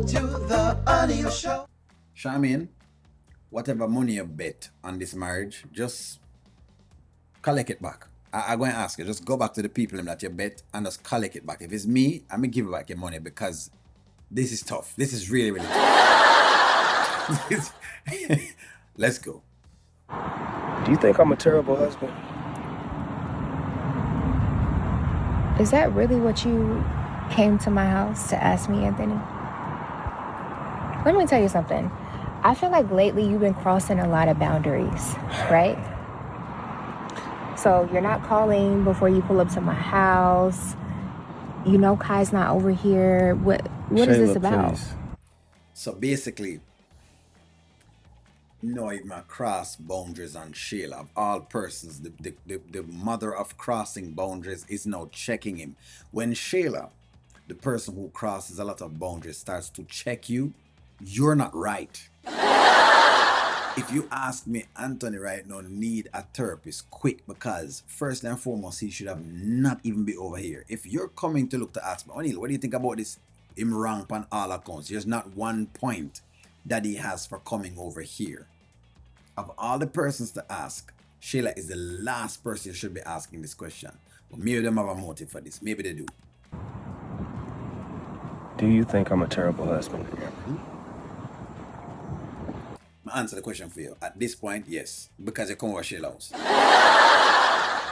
to the audio show. Charmaine, whatever money you bet on this marriage, just collect it back. I'm going to ask you, just go back to the people that you bet and just collect it back. If it's me, I'm going to give you back your money because this is tough. This is really, really tough. Let's go. Do you think I'm a terrible husband? Is that really what you came to my house to ask me, Anthony? Let me tell you something. I feel like lately you've been crossing a lot of boundaries, right? So you're not calling before you pull up to my house. You know Kai's not over here. What Shayla, is this about? please. So basically, no, even cross boundaries on Shayla. Of all persons, the mother of crossing boundaries is now checking him. When Shayla, the person who crosses a lot of boundaries, starts to check you, you're not right. If you ask me, Anthony right now need a therapist quick because first and foremost, he should have not even be over here. If you're coming to look to ask me, O'Neal, what do you think about this? Him rank on all accounts. There's not one point that he has for coming over here. Of all the persons to ask, Shayla is the last person you should be asking this question. But maybe they have a motive for this. Maybe they do. Do you think I'm a terrible husband? I'll answer the question for you. At this point, yes. Because you come over Shayla house.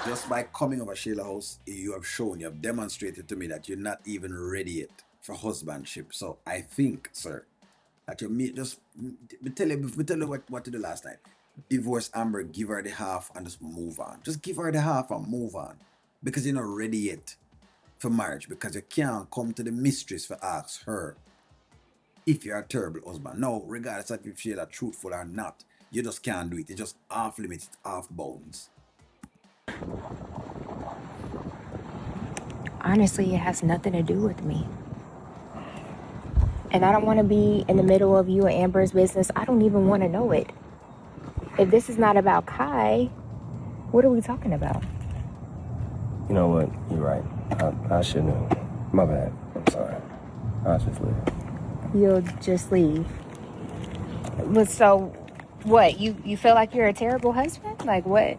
Just by coming over Shayla house, you have demonstrated to me that you're not even ready yet for husbandship. So I think, sir, that you may just tell you what to do last night. Divorce Amber, give her the half and just move on. Just give her the half and move on. Because you're not ready yet for marriage. Because you can't come to the mistress for ask her if you're a terrible husband. No, regardless of if Shayla truthful or not, you just can't do it. You're just off limits, off bounds. Honestly, it has nothing to do with me. And I don't want to be in the middle of you and Amber's business. I don't even want to know it. If this is not about Kai, what are we talking about? You know what? You're right. I shouldn't have. My bad. I'm sorry. I'll just leave. You'll just leave. But so, what? You feel like you're a terrible husband? Like what?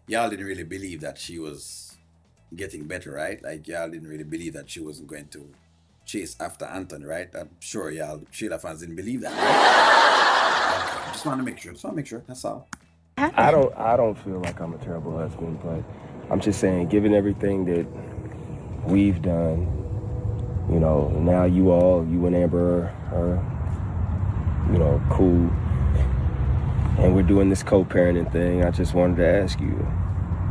Y'all didn't really believe that she was getting better, right? Like y'all didn't really believe that she wasn't going to chase after Anthony, right? I'm sure y'all Shayla fans didn't believe that, right? Okay. Just want to make sure. That's all. I don't feel like I'm a terrible husband, but I'm just saying, given everything that we've done, you know, now you and Amber are, you know, cool, and we're doing this co-parenting thing. I just wanted to ask you,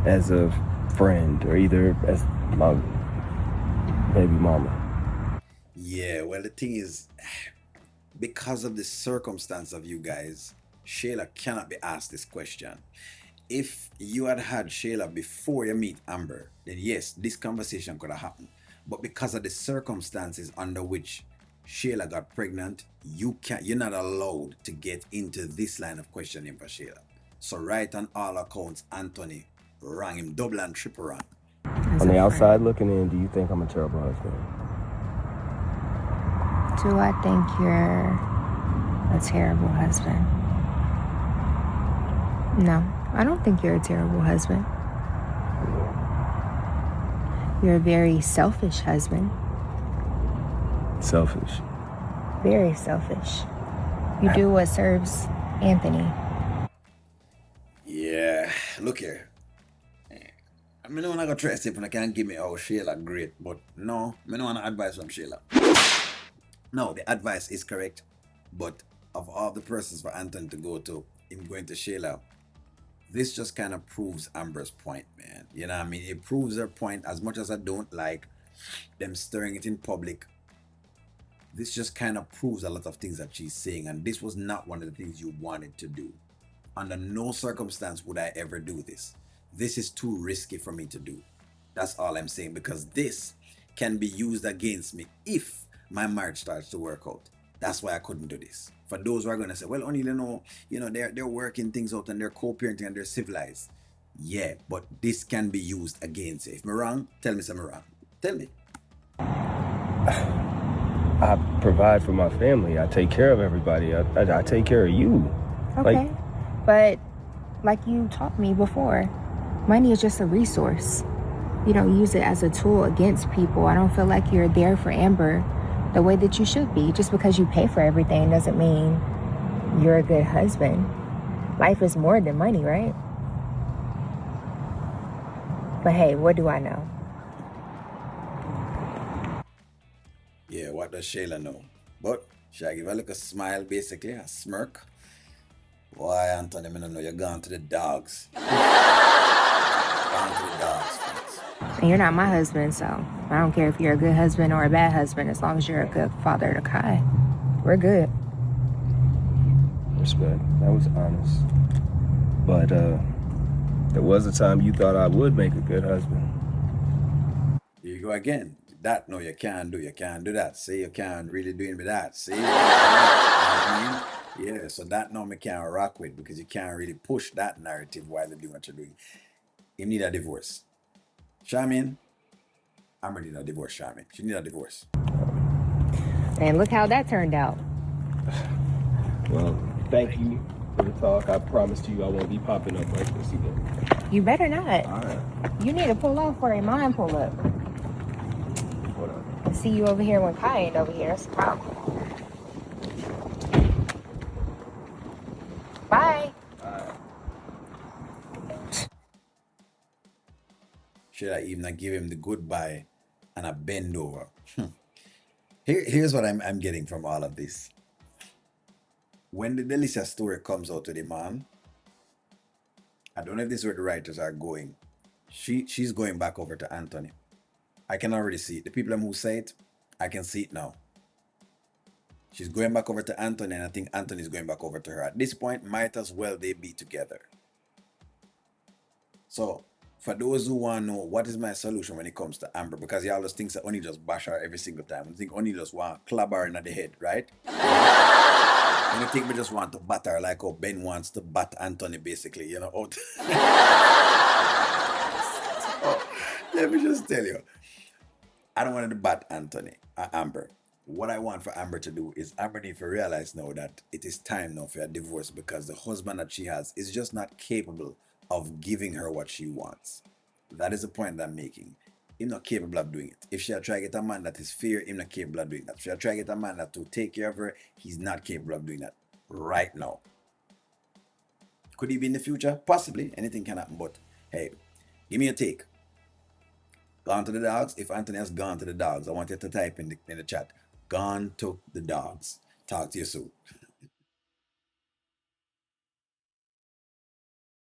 as a friend, or either as my baby mama. Yeah, well, the thing is, because of the circumstance of you guys, Shayla cannot be asked this question. If you had Shayla before you meet Amber, then yes, this conversation could have happened. But because of the circumstances under which Shayla got pregnant, you're not allowed to get into this line of questioning for Shayla. So right on all accounts, Anthony rang him double and triple wrong. On the outside looking in, do you think I'm a terrible husband? Do I think you're a terrible husband? No, I don't think you're a terrible husband. You're a very selfish husband. Selfish. Very selfish. You do what serves Anthony. Yeah, look here. I mean, I want to go try to see if I can give me our Shayla great, but no, I don't want to advise from Shayla. No, the advice is correct, but of all the persons for Anthony to go to, him going to Shayla, this just kind of proves Amber's point, man. You know what I mean? It proves her point. As much as I don't like them stirring it in public, this just kind of proves a lot of things that she's saying, and this was not one of the things you wanted to do. Under no circumstance would I ever do this. This is too risky for me to do. That's all I'm saying, because this can be used against me if my marriage starts to work out. That's why I couldn't do this. For those who are going to say, well, only they're working things out and they're co-parenting and they're civilized. Yeah, but this can be used against you. If I'm wrong, tell me I'm wrong. Tell me. I provide for my family. I take care of everybody. I take care of you. Okay. But like you taught me before, money is just a resource. You don't use it as a tool against people. I don't feel like you're there for Amber the way that you should be. Just because you pay for everything doesn't mean you're a good husband. Life is more than money, right? But hey, what do I know? Yeah, what does Shayla know? But should I give a little smile, basically, a smirk? Why, Anthony, I don't know, you're gone to the dogs. Gone to the dogs, friends. And you're not my husband, so I don't care if you're a good husband or a bad husband, as long as you're a good father to Kai. We're good. Respect. That was honest. But there was a time you thought I would make a good husband. Here you go again. That no, you can't do. You can't do that. See, you can't really do it with that. See, you know what I mean? Yeah. So that no, me can't rock with because you can't really push that narrative while you're doing what you're doing. You need a divorce. Shamin, I'm ready to divorce Shamin. She need a divorce. And look how that turned out. Well, thank you for the talk. I promised you I won't be popping up like this again. You better not. All right. You need to pull off for a mine pull up. Hold on. I see you over here when Kai ain't over here. That's a problem. Bye. Should I even give him the goodbye and a bend over? Here's what I'm getting from all of this. When the Delicia story comes out to the man, I don't know if this is where the writers are going. She's going back over to Anthony. I can already see it. The people who say it, I can see it now. She's going back over to Anthony, and I think Anthony's going back over to her. At this point, might as well they be together. So, for those who want to know what is my solution when it comes to Amber, because you always think that only just bash her every single time. You think only just want to club her in the head, right? And you think we just want to bat her like how Ben wants to bat Anthony, basically, you know? Oh, let me just tell you, I don't want to bat Anthony, Amber. What I want for Amber to do is Amber needs to realize now that it is time now for a divorce because the husband that she has is just not capable of giving her what she wants. That is the point that I'm making. He's not capable of doing it. If she try to get a man that is fair, he's not capable of doing that. If she try to get a man that to take care of her, he's not capable of doing that right now. Could he be in the future? Possibly. Anything can happen. But hey, give me a take. Gone to the dogs. If Anthony has gone to the dogs, I want you to type in the chat. Gone to the dogs. Talk to you soon.